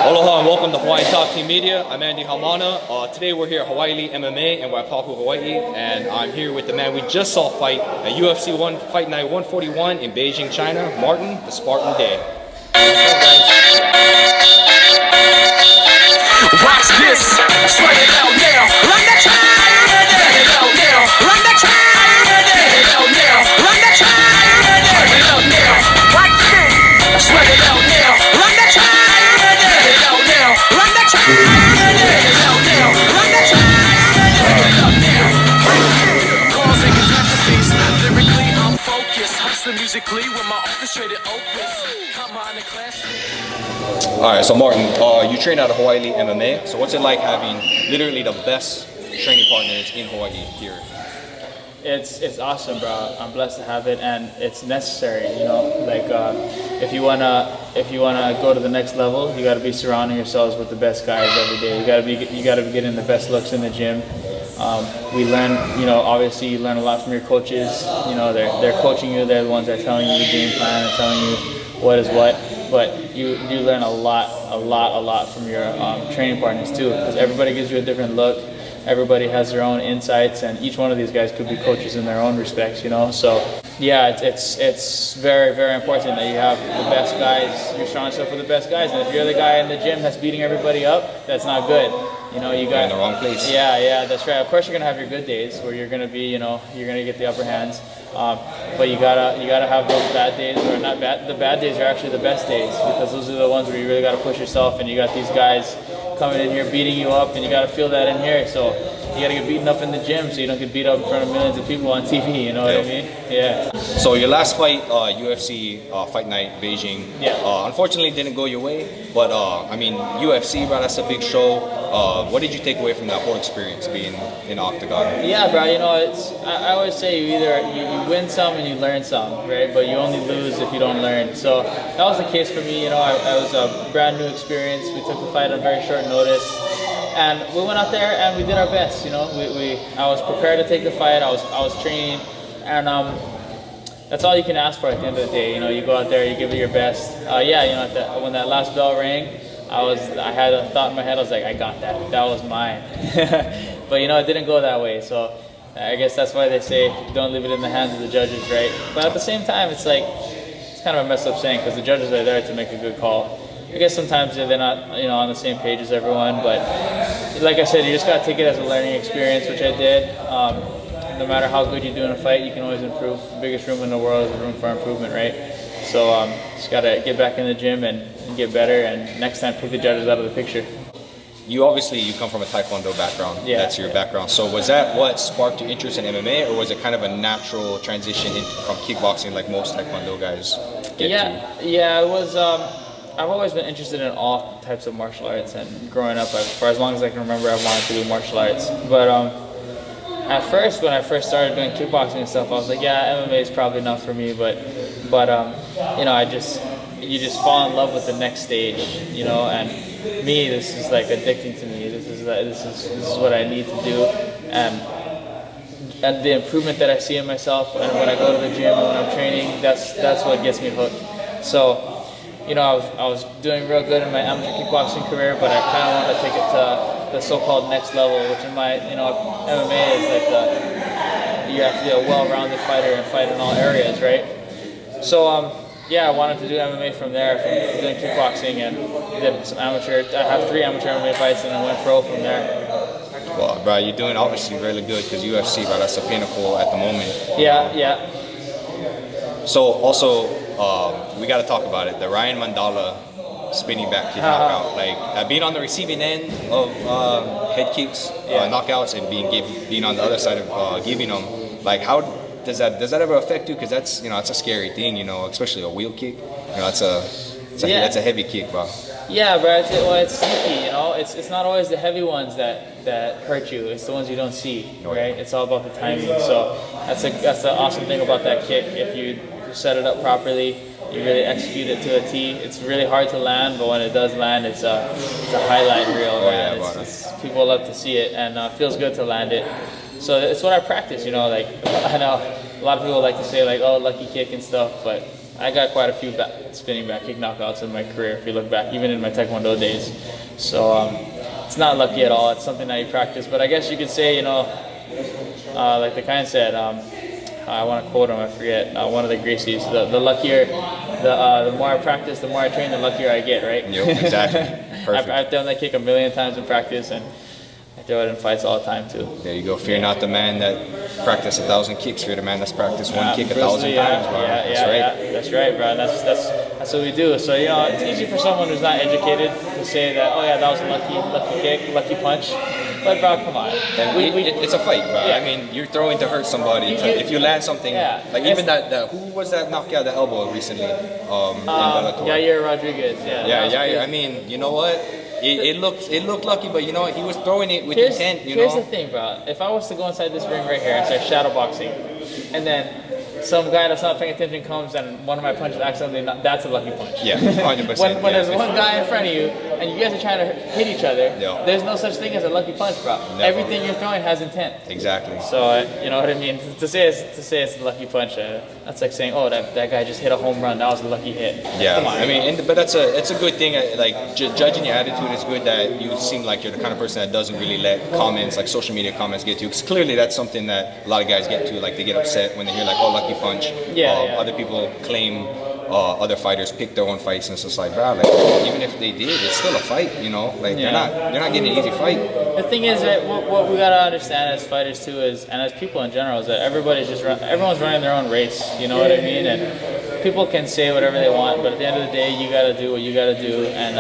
Aloha and welcome to Hawaiian Top Team Media. I'm Andy Hamana. Today we're here at Hawaii MMA in Waipahu, Hawaii, and I'm here with the man we just saw fight at UFC Fight Night 141 in Beijing, China, Martin the Spartan Day. Watch this, sweat it out now. Run that track, get it out now. Run that track, get it out now. Run that track, get it out now. Watch this, sweat it out now. Run that track, get it out now. Run that track, get it out now. Run that track, get it out now. Calls and catastrophes, lyrically I'm focused. Hustling musically with my orchestrated opus. Come on, the classic. Alright, so Martin, you train out of Hawaii MMA, so what's it like having literally the best training partners in Hawaii here? It's awesome, bro. I'm blessed to have it, and it's necessary. You know, like if you wanna go to the next level, you got to be surrounding yourselves with the best guys every day. You got to be getting the best looks in the gym. We learn, you know, obviously you learn a lot from your coaches. You know, they're coaching you. They're the ones that are telling you the game plan and telling you what is what. But you learn a lot from your training partners too, because everybody gives you a different look. Everybody has their own insights, and each one of these guys could be coaches in their own respects, you know. So yeah, it's very, very important that you have the best guys. You're surrounding yourself with the best guys, and if you're the guy in the gym that's beating everybody up, that's not good. You know, you got in the wrong place. Yeah, that's right. Of course, you're gonna have your good days where you're gonna be, you know, you're gonna get the upper hands. But you gotta have those bad days, or not bad. The bad days are actually the best days, because those are the ones where you really gotta push yourself, and you got these guys coming in here beating you up, and you gotta feel that in here. So you gotta get beaten up in the gym, so you don't get beat up in front of millions of people on TV. You know what I mean? Yeah. So your last fight, UFC Fight Night Beijing, unfortunately didn't go your way. But I mean, UFC, bro, that's a big show. What did you take away from that whole experience being in Octagon? Yeah, bro. You know, I always say you win some and you learn some, right? But you only lose if you don't learn. So that was the case for me. You know, I was a brand new experience. We took the fight on very short notice. And we went out there and we did our best, you know. I was prepared to take the fight. I was training, and that's all you can ask for at the end of the day. You know, you go out there, you give it your best. Yeah, you know, when that last bell rang, I had a thought in my head. I was like, I got that. That was mine. But you know, it didn't go that way. So I guess that's why they say don't leave it in the hands of the judges, right? But at the same time, it's kind of a messed up saying, because the judges are there to make a good call. I guess sometimes they're not, you know, on the same page as everyone, but like I said, you just got to take it as a learning experience, which I did. No matter how good you do in a fight, you can always improve. The biggest room in the world is the room for improvement, right? So just got to get back in the gym and get better, and next time take the judges out of the picture. You come from a Taekwondo background. Yeah, that's your background. So was that what sparked your interest in MMA, or was it kind of a natural transition from kickboxing like most Taekwondo guys get to? Yeah, it was. I've always been interested in all types of martial arts, and growing up, for as long as I can remember, I've wanted to do martial arts. But at first, when I first started doing kickboxing and stuff, I was like, yeah, MMA is probably not for me. But you know, you just fall in love with the next stage, you know. And me, this is like addicting to me. This is what I need to do, and the improvement that I see in myself, and when I go to the gym and when I'm training, that's what gets me hooked. So, you know, I was doing real good in my amateur kickboxing career, but I kind of wanted to take it to the so-called next level, which in my, you know, MMA is like you have to be a well-rounded fighter and fight in all areas, right? So, yeah, I wanted to do MMA from there, from doing kickboxing, and did some amateur. I have 3 amateur MMA fights, and I went pro from there. Well, bro, you're doing obviously really good, because UFC, bro, that's the pinnacle at the moment. Yeah. So also, we got to talk about it. The Ryan Mandala spinning back kick knockout. Like being on the receiving end of head kicks, knockouts, and being on the other side of giving them. Like, how does that ever affect you? Because that's, you know, it's a scary thing, you know, especially a wheel kick. You know, that's a heavy kick, bro. Yeah, bro. It's sneaky, you know. It's not always the heavy ones that hurt you. It's the ones you don't see, right? It's all about the timing. So that's the awesome thing about that kick. If you set it up properly, you really execute it to a T. It's really hard to land, but when it does land, it's a highlight reel. Man. People love to see it, and it feels good to land it. So it's what I practice, you know. Like, I know a lot of people like to say like, oh, lucky kick and stuff, but I got quite a few spinning back kick knockouts in my career, if you look back, even in my Taekwondo days. So it's not lucky at all. It's something that you practice. But I guess you could say, you know, like the kind said, I want to quote him, I forget, one of the Gracies, the luckier, the more I practice, the more I train, the luckier I get, right? Yep, exactly. Perfect. I've done that kick a million times in practice, and I throw it in fights all the time too. There you go. Fear not the man that practiced 1,000 kicks. Fear the man that's practiced one kick 1,000 times, bro. That's right. That's right, bro. That's what we do. So you know, it's easy for someone who's not educated to say that, oh yeah, that was a lucky kick, lucky punch. But bro, come on. It's a fight, bro. Yeah. I mean, you're throwing to hurt somebody. If you land something, like even that, who was that knockout the elbow recently? In Bellator. Yair Rodriguez. Yeah. I mean, you know what? It looked lucky, but you know what? He was throwing it with intent. Here's the thing, bro. If I was to go inside this ring right here and start shadow boxing, and then some guy that's not paying attention comes and one of my punches accidentally, that's a lucky punch. Yeah, 100%. when there's one guy in front of you and you guys are trying to hit each other, there's no such thing as a lucky punch, bro. Never. Everything you're throwing has intent. Exactly. So you know what I mean. To say it's a lucky punch, that's like saying, oh, that guy just hit a home run. That was a lucky hit. Yeah. Come on. I mean, but it's a good thing. Like judging your attitude is good. That you seem like you're the kind of person that doesn't really let comments, like social media comments, get to you. Because clearly that's something that a lot of guys get to. Like they get upset when they hear like, oh, lucky punch. Other people claim other fighters pick their own fights, and it's just like, bro, like even if they did, it's still a fight, you know. Like they're not getting an easy fight. The thing is that what we gotta understand as fighters too is, and as people in general, is that everyone's running their own race. You know what I mean? And people can say whatever they want, but at the end of the day, you gotta do what you gotta do, and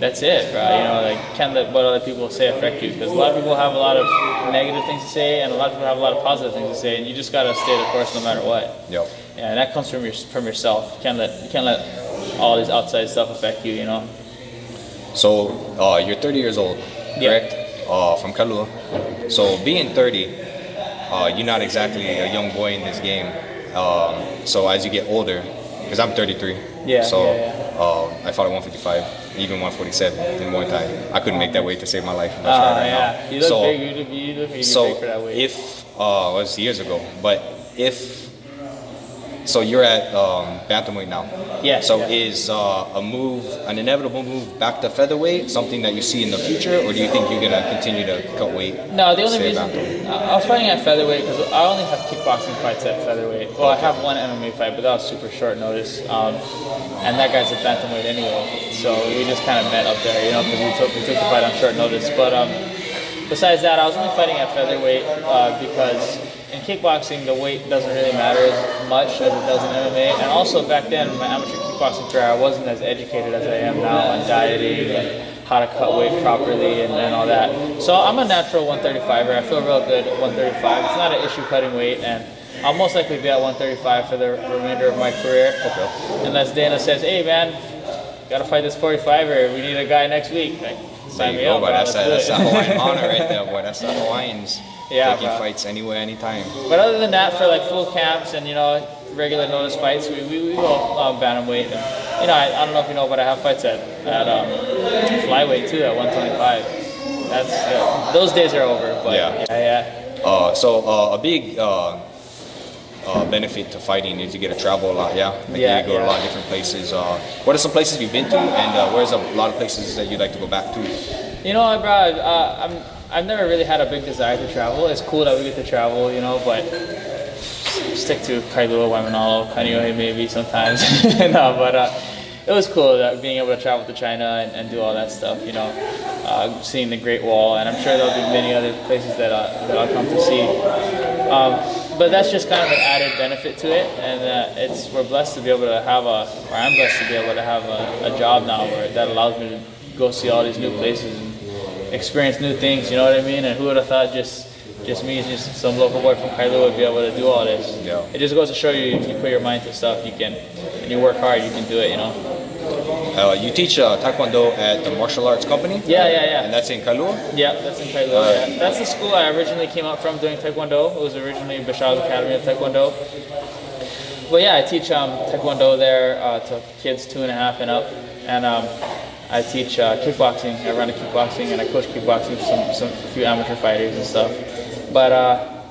that's it, bro. You know, like can't let what other people say affect you, because a lot of people have a lot of negative things to say, and a lot of people have a lot of positive things to say, and you just gotta stay the course no matter what. Yep. Yeah, and that comes from yourself. You can't let all this outside stuff affect you. You know. So you're 30 years old, correct? From Kailua. So being 30, you're not exactly a young boy in this game. So as you get older, because I'm 33. I fought at 155, even 147 in one time. I couldn't make that weight to save my life. Now. You look big. You look big for that weight. If it was years ago, but if so, you're at bantamweight now. Yeah. So is an inevitable move back to featherweight something that you see in the future, or do you think you're gonna continue to cut weight? No, the only reason I was fighting at featherweight because I only have kickboxing fights at featherweight. Well, I have one MMA fight, but that was super short notice, and that guy's at bantamweight anyway. So we just kind of met up there, you know, because we took the fight on short notice. But besides that, I was only fighting at featherweight because in kickboxing, the weight doesn't really matter as much as it does in MMA. And also back then, in my amateur kickboxing career, I wasn't as educated as I am now on dieting and how to cut weight properly and all that. So I'm a natural 135er. I feel real good at 135. It's not an issue cutting weight, and I'll most likely be at 135 for the remainder of my career. Unless Dana says, hey man, gotta fight this 45er. We need a guy next week. Like, sign me up, bro. That's a Hawaiian honor right there, boy. That's the Hawaiians. Taking bro. fights anywhere, anytime. But other than that, for like full camps and, you know, regular notice fights, we go bantamweight. And, you know, I don't know if you know, but I have fights at flyweight too, at 125. That's those days are over. But so a big benefit to fighting is you get to travel a lot. You go to a lot of different places. What are some places you've been to, and where's a lot of places that you'd like to go back to? You know, bro, I've never really had a big desire to travel. It's cool that we get to travel, you know, but stick to Kailua, Waimanalo, Kaneohe maybe sometimes. No, but it was cool that being able to travel to China and do all that stuff, you know, seeing the Great Wall, and I'm sure there'll be many other places that I'll come to see. But that's just kind of an added benefit to it, and we're blessed to be able to have I'm blessed to be able to have a job now that allows me to go see all these new places and experience new things, you know what I mean? And who would have thought just me, just some local boy from Kailua would be able to do all this. Yeah. It just goes to show you, if you put your mind to stuff, you can, and you work hard, you can do it, you know? You teach Taekwondo at the Martial Arts Company? Yeah. And that's in Kailua? Yeah, that's in Kailua. Yeah. That's the school I originally came up from doing Taekwondo. It was originally Bashar's Academy of Taekwondo. But yeah, I teach Taekwondo there to kids 2.5 and up. And I teach kickboxing. I run a kickboxing, and I coach kickboxing for a few amateur fighters and stuff. But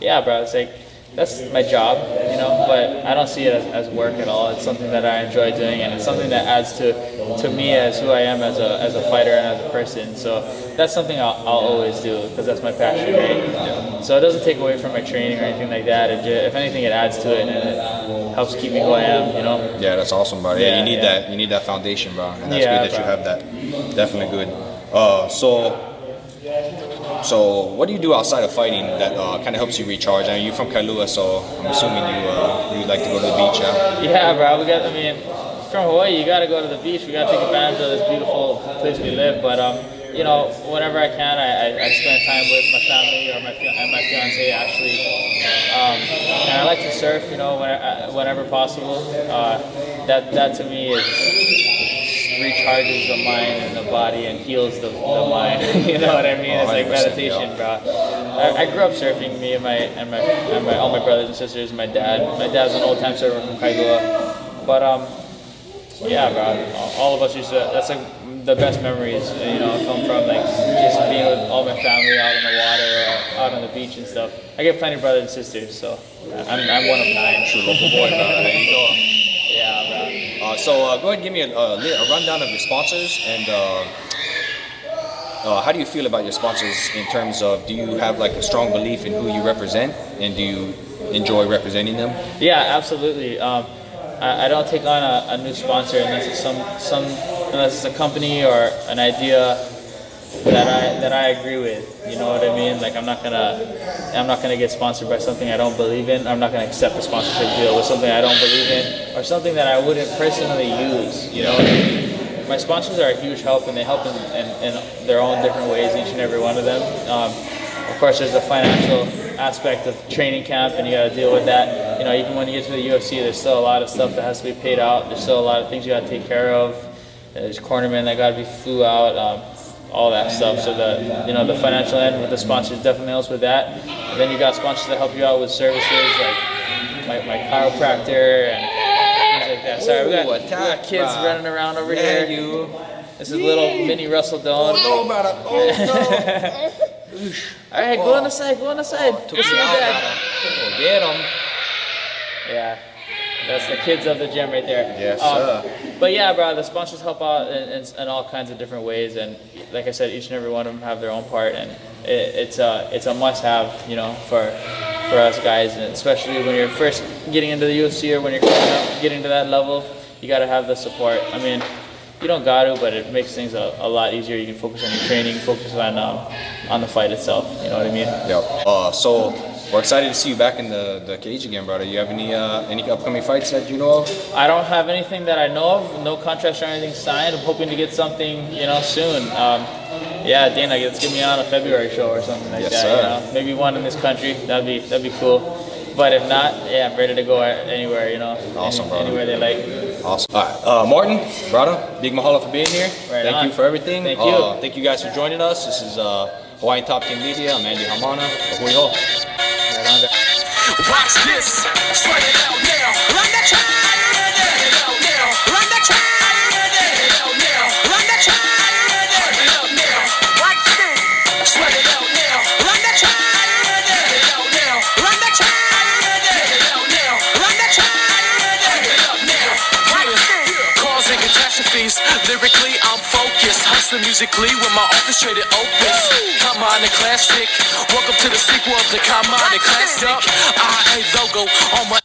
yeah, bro, it's like that's my job. You know, but I don't see it as work at all. It's something that I enjoy doing, and it's something that adds to me as who I am as a fighter and as a person. So that's something I'll always do because that's my passion, right? Yeah. So it doesn't take away from my training or anything like that. If anything, it adds to it and it helps keep me who I am, you know? Yeah, that's awesome, bro. Yeah, you need that. You need that foundation, bro, and that's good that you have that. Definitely good. So what do you do outside of fighting that kind of helps you recharge? I mean, you're from Kailua, so I'm assuming you like to go to the beach, yeah? Yeah, bro. From Hawaii, you gotta go to the beach. We gotta take advantage of this beautiful place we live. But you know, whenever I can, I spend time with my family or my fiance Ashley. And I like to surf, you know, whenever possible. That to me recharges the mind and the body and heals the mind. You know what I mean? It's like meditation, bro. I grew up surfing. Me and all my brothers and sisters. My dad's an old-time surfer from Kailua. But yeah, bro. All of us used to. That's like the best memories. You know, come from like just being with all my family out in the water or out on the beach and stuff. I get plenty of brothers and sisters, so I'm one of 9. True local boy, bro. There you go. Yeah, bro. So go ahead and give me a rundown of your sponsors and how do you feel about your sponsors in terms of, do you have like a strong belief in who you represent and do you enjoy representing them? Yeah, absolutely. I don't take on a new sponsor unless it's a company or an idea that I agree with. You know what I mean? Like I'm not gonna get sponsored by something I don't believe in. I'm not gonna accept a sponsorship deal with something I don't believe in or something that I wouldn't personally use. You know what I mean? My sponsors are a huge help, and they help in their own different ways, each and every one of them. Of course, there's the financial aspect of training camp, and you got to deal with that. You know, even when you get to the UFC, there's still a lot of stuff that has to be paid out. There's still a lot of things you got to take care of. There's cornermen that got to be flew out, all that stuff. So the financial end with the sponsors definitely helps with that. And then you got sponsors that help you out with services like my chiropractor and things like that. Sorry, we got kids running around over here. This is little mini Russell Dawn. Oh, no, about it. Oh, no. All right, go on the side. Go on the side. Go see your dad. Get him. Yeah, that's the kids of the gym right there. Yes, sir. But yeah, bro, the sponsors help out in all kinds of different ways, and like I said, each and every one of them have their own part, and it's a must-have, you know, for us guys, and especially when you're first getting into the UFC or when you're coming up, getting to that level, you got to have the support. I mean, you don't got to, but it makes things a lot easier. You can focus on your training, focus on the fight itself. You know what I mean? Yep. So we're excited to see you back in the cage again, brother. You have any upcoming fights that you know of? I don't have anything that I know of. No contracts or anything signed. I'm hoping to get something, you know, soon. Yeah, Dana, let's get me on a February show or something like that. Sir. You know? Maybe one in this country. That'd be cool. But if not, yeah, I'm ready to go anywhere, you know. Awesome, brother. Anywhere they like. Awesome. All right, Martin, brother, big mahalo for being here. Thank you for everything. Thank you. Thank you guys for joining us. This is Hawaiian Top Team Media. I'm Andy Hamana. Hui ho. Right on there. Watch this, sweat it out now. Run that track, run it out now. Run that track, run it out now. Run that track, run it out now. Watch this, sweat it out now. Run that track, run it out now. Run that track, run it out now. Run that track, run it out now. Watch this. Causing catastrophes, lyrically I'm focused. Hustling musically with my orchestrated opus. Come on, a classic. Welcome to the sequel of the Come on, a classic. IA logo on my